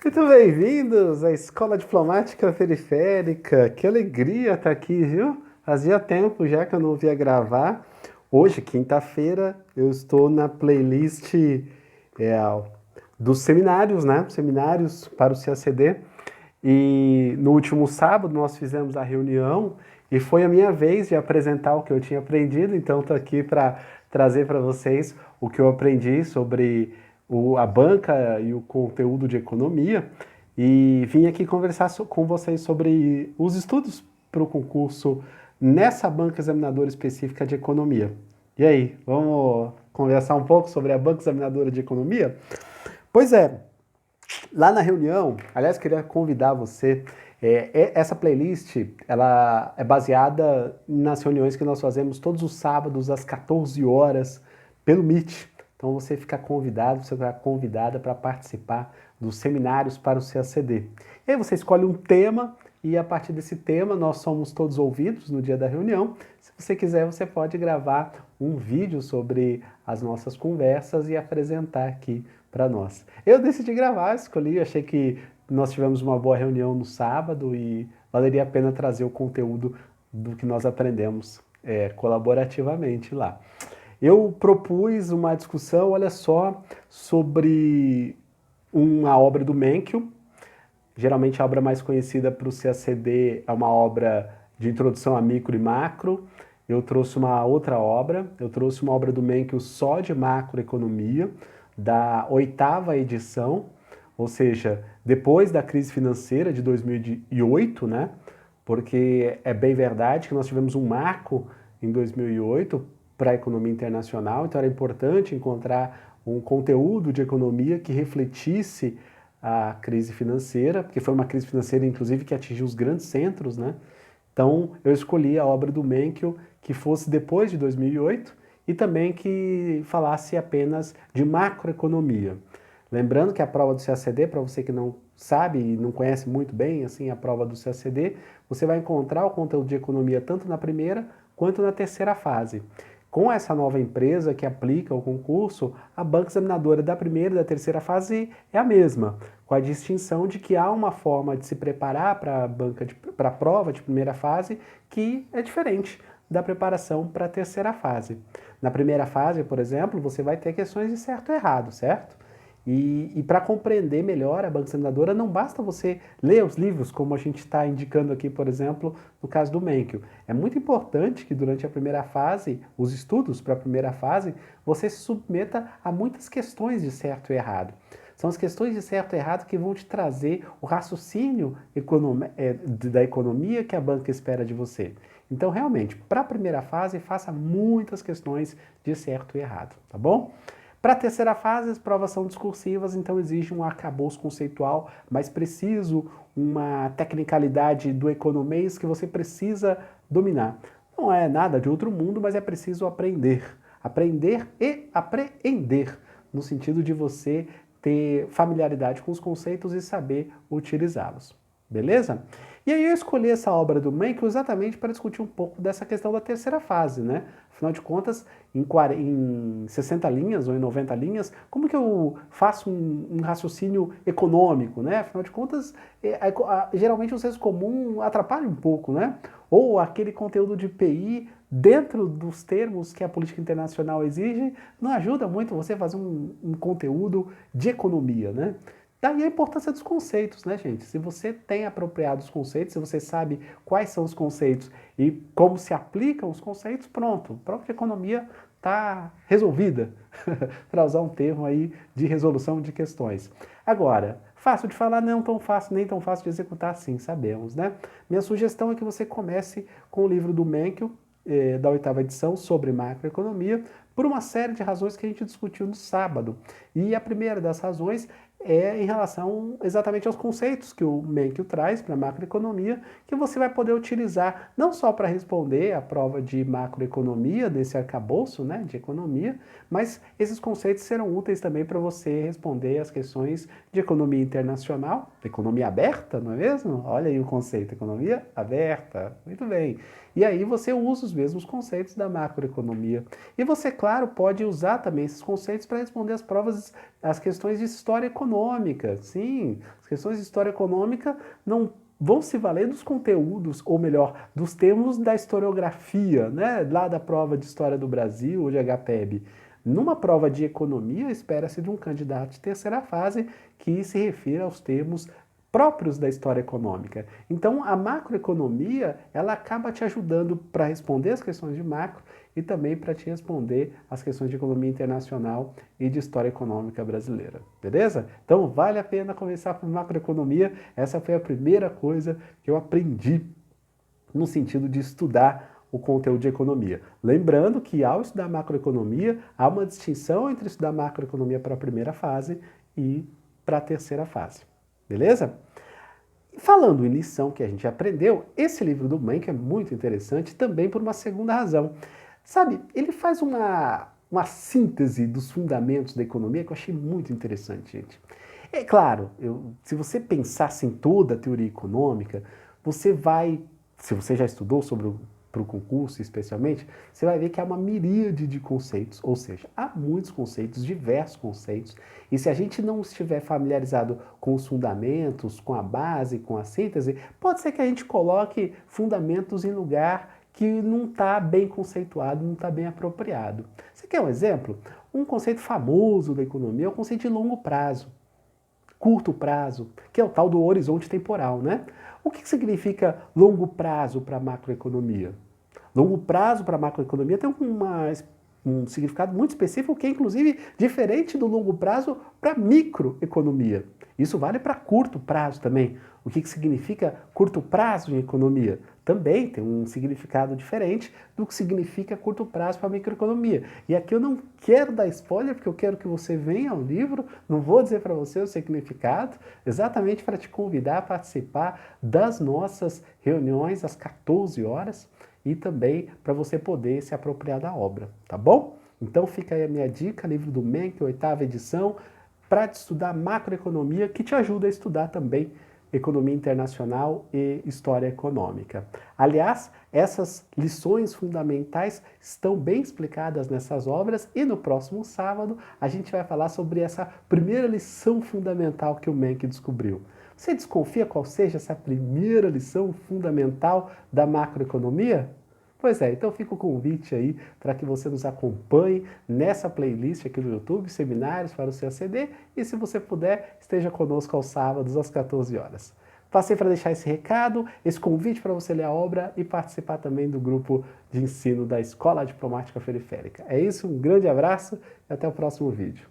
Muito bem-vindos à Escola Diplomática Periférica. Que alegria estar aqui, viu? Fazia tempo já que eu não via gravar. Hoje, quinta-feira, eu estou na playlist é, dos seminários, né? Seminários para o CACD. E no último sábado nós fizemos a reunião e foi a minha vez de apresentar o que eu tinha aprendido. Então, estou aqui para trazer para vocês o que eu aprendi sobre a banca e o conteúdo de economia e vim aqui conversar com vocês sobre os estudos para o concurso nessa banca examinadora específica de economia. E aí, vamos conversar um pouco sobre a banca examinadora de economia? Pois é, lá na reunião, aliás, queria convidar você. Essa playlist ela é baseada nas reuniões que nós fazemos todos os sábados às 14 horas pelo Meet. Então você fica convidado, você fica convidada para participar dos seminários para o CACD. E aí você escolhe um tema e a partir desse tema nós somos todos ouvidos no dia da reunião. Se você quiser, você pode gravar um vídeo sobre as nossas conversas e apresentar aqui para nós. Eu decidi gravar, escolhi, achei que nós tivemos uma boa reunião no sábado e valeria a pena trazer o conteúdo do que nós aprendemos colaborativamente lá. Eu propus uma discussão, olha só, sobre uma obra do Menkyo. Geralmente a obra mais conhecida para o CACD é uma obra de introdução a micro e macro. Eu trouxe uma outra obra, eu trouxe uma obra do Menkyo só de macroeconomia, da 8ª edição, ou seja, depois da crise financeira de 2008, né? Porque é bem verdade que nós tivemos um marco em 2008 para a economia internacional, então era importante encontrar um conteúdo de economia que refletisse a crise financeira, porque foi uma crise financeira, inclusive, que atingiu os grandes centros, né? Então, eu escolhi a obra do Menkyo que fosse depois de 2008 e também que falasse apenas de macroeconomia. Lembrando que a prova do CACD, para você que não sabe e não conhece muito bem assim a prova do CACD, você vai encontrar o conteúdo de economia tanto na primeira quanto na terceira fase. Com essa nova empresa que aplica o concurso, a banca examinadora da primeira e da terceira fase é a mesma, com a distinção de que há uma forma de se preparar para a prova de primeira fase que é diferente da preparação para a terceira fase. Na primeira fase, por exemplo, você vai ter questões de certo e errado, certo? E para compreender melhor a banca examinadora, não basta você ler os livros, como a gente está indicando aqui, por exemplo, no caso do Menkyo. É muito importante que durante a primeira fase, os estudos para a primeira fase, você se submeta a muitas questões de certo e errado. São as questões de certo e errado que vão te trazer o raciocínio da economia que a banca espera de você. Então, realmente, para a primeira fase, faça muitas questões de certo e errado, tá bom? Para a terceira fase, as provas são discursivas, então exige um arcabouço conceitual mais preciso, uma tecnicalidade do economês que você precisa dominar. Não é nada de outro mundo, mas é preciso aprender. Aprender e apreender, no sentido de você ter familiaridade com os conceitos e saber utilizá-los. Beleza? E aí eu escolhi essa obra do Menkyo exatamente para discutir um pouco dessa questão da terceira fase, né? Afinal de contas, em 60 linhas ou em 90 linhas, como que eu faço um raciocínio econômico, né? Afinal de contas, geralmente o senso comum atrapalha um pouco, né? Ou aquele conteúdo de PI dentro dos termos que a política internacional exige, não ajuda muito você a fazer um conteúdo de economia, né? Daí a importância dos conceitos, né, gente? Se você tem apropriado os conceitos, se você sabe quais são os conceitos e como se aplicam os conceitos, pronto. A prova de economia está resolvida, para usar um termo aí de resolução de questões. Agora, fácil de falar, não tão fácil, nem tão fácil de executar assim, sabemos, né? Minha sugestão é que você comece com o livro do Menkyo, da 8ª edição, sobre macroeconomia, por uma série de razões que a gente discutiu no sábado. E a primeira das razões é em relação exatamente aos conceitos que o Menkyo traz para a macroeconomia, que você vai poder utilizar não só para responder a prova de macroeconomia, desse arcabouço, né, de economia, mas esses conceitos serão úteis também para você responder as questões de economia internacional, economia aberta, não é mesmo? Olha aí o conceito, economia aberta, muito bem. E aí você usa os mesmos conceitos da macroeconomia. E você, claro, pode usar também esses conceitos para responder as provas, as questões de história econômica, econômica. Sim, as questões de história econômica não vão se valer dos conteúdos, ou melhor, dos termos da historiografia, né? Lá da prova de História do Brasil, ou de HPEB. Numa prova de economia, espera-se de um candidato de terceira fase que se refira aos termos próprios da história econômica. Então, a macroeconomia, ela acaba te ajudando para responder as questões de macro e também para te responder as questões de economia internacional e de história econômica brasileira, beleza? Então, vale a pena começar por macroeconomia. Essa foi a primeira coisa que eu aprendi no sentido de estudar o conteúdo de economia. Lembrando que ao estudar macroeconomia, há uma distinção entre estudar macroeconomia para a primeira fase e para a terceira fase, beleza? Falando em lição que a gente aprendeu, esse livro do Menck é muito interessante também por uma segunda razão. Sabe, ele faz uma síntese dos fundamentos da economia que eu achei muito interessante, gente. É claro, se você pensasse em toda a teoria econômica, você vai, se você já estudou sobre para o concurso especialmente, você vai ver que há uma miríade de conceitos, ou seja, há muitos conceitos, diversos conceitos, e se a gente não estiver familiarizado com os fundamentos, com a base, com a síntese, pode ser que a gente coloque fundamentos em lugar que não está bem conceituado, não está bem apropriado. Você quer um exemplo? Um conceito famoso da economia é o conceito de longo prazo, curto prazo, que é o tal do horizonte temporal, né? O que significa longo prazo para a macroeconomia? Longo prazo para a macroeconomia tem um significado muito específico que é, inclusive, diferente do longo prazo para a microeconomia. Isso vale para curto prazo também. O que significa curto prazo em economia? Também tem um significado diferente do que significa curto prazo para a microeconomia. E aqui eu não quero dar spoiler, porque eu quero que você venha ao livro, não vou dizer para você o significado, exatamente para te convidar a participar das nossas reuniões às 14 horas e também para você poder se apropriar da obra, tá bom? Então fica aí a minha dica, livro do Menck, 8ª edição, para estudar macroeconomia, que te ajuda a estudar também economia internacional e história econômica. Aliás, essas lições fundamentais estão bem explicadas nessas obras e no próximo sábado a gente vai falar sobre essa primeira lição fundamental que o Menck descobriu. Você desconfia qual seja essa primeira lição fundamental da macroeconomia? Pois é, então fica o convite aí para que você nos acompanhe nessa playlist aqui no YouTube, Seminários para o CACD, e se você puder, esteja conosco aos sábados às 14 horas. Passei para deixar esse recado, esse convite para você ler a obra e participar também do grupo de ensino da Escola Diplomática Periférica. É isso, um grande abraço e até o próximo vídeo.